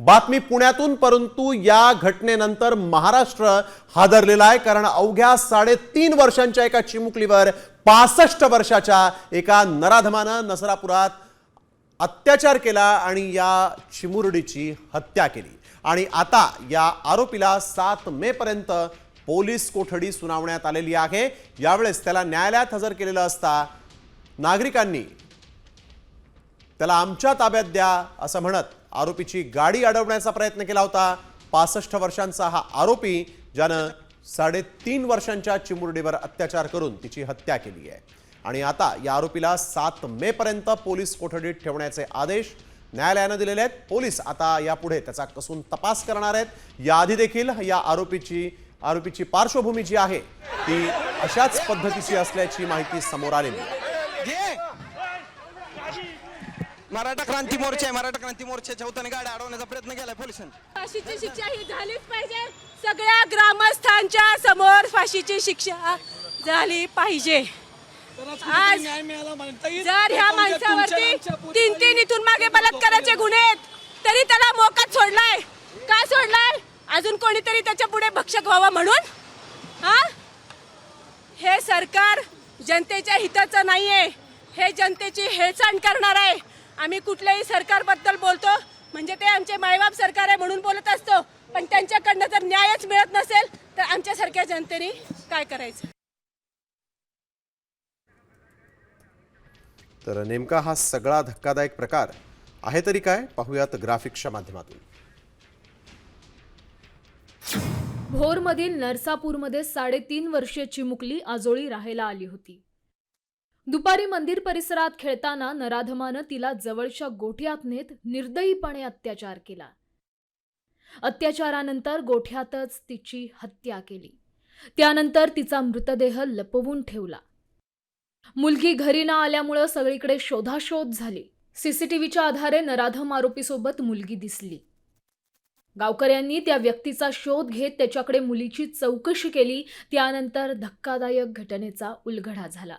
बातमी पुण्यातून, परंतु या घटनेनंतर महाराष्ट्र हादरलेला आहे, कारण अवघ्या 3.5 वर्षांच्या एका चिमुकलीवर 65 वर्षाच्या एका नराधमानं नसरापुरात अत्याचार केला आणि या चिमुरडीची हत्या केली। आणि आता या आरोपीला 7 मे पर्यंत पोलीस कोठडी सुनावण्यात आलेली आहे। यावेळेस त्याला न्यायालयात हजर केलेलं असता नागरिकांनी त्याला आमच्या ताब्यात द्या असं म्हणत आरोपीची गाडी अडवण्याचा प्रयत्न केला होता। 65 वर्षांचा हा आरोपी ज्यानं 3.5 वर्षांच्या चिमुरडीवर अत्याचार करून तिची हत्या केली आहे। आणि आता या आरोपीला 7 मे पर्यंत पोलीस कोठडीत ठेवण्याचे आदेश न्यायालयाने दिलेले आहेत। पोलीस आता यापुढे त्याचा कसून तपास करणार आहेत। याआधी देखील या आरोपीची पार्श्वभूमी जी आहे ती अशाच पद्धतीची असल्याची माहिती समोर आलेली आहे। मराठा क्रांती मोर्चाच्या वतीने गाड्या अडवण्याचा प्रयत्न केलाय पोलिसांनी। फाशीची शिक्षा ही झालीच पाहिजे। सगळ्या ग्रामस्थांच्या समोर फाशीची शिक्षा झाली पाहिजे। आज जर ह्या माणसावरती 3 इथून मागे बलात्काराचे गुन्हे आहेत तरी त्याला मोकाट सोडलाय। का सोडलाय? अजून कोणीतरी त्याच्या पुढे भक्षक व्हावा म्हणून? हे सरकार जनतेच्या हिताचं नाहीये, हे जनतेची हेळसांड करणार आहे। आम्ही कुठल्याही सरकारबद्दल बोलतो म्हणजे ते आमचे मायबाप सरकार आहे म्हणून बोलत असतो, पण त्यांच्याकडनं जर न्यायच मिळत नसेल तर आमच्यासारख्या जनतेने काय करायचं? तर नेमका हा सगळा धक्कादायक प्रकार आहे तरी काय, पाहूयात ग्राफिक्सच्या माध्यमातून। भोरमधील नरसापूरमध्ये 3.5 वर्षीय चिमुकली आजोळी राहायला आली होती। दुपारी मंदिर परिसरात खेळताना नराधमानं तिला जवळच्या गोठ्यात नेत निर्दयीपणे अत्याचार केला। अत्याचारानंतर गोठ्यातच तिची हत्या केली। त्यानंतर तिचा मृतदेह लपवून ठेवला। मुलगी घरी न आल्यामुळे सगळीकडे शोधाशोध झाली। सीसीटीव्हीच्या आधारे नराधम आरोपीसोबत मुलगी दिसली। गावकऱ्यांनी त्या व्यक्तीचा शोध घेत त्याच्याकडे मुलीची चौकशी केली। त्यानंतर धक्कादायक घटनेचा उलगडा झाला।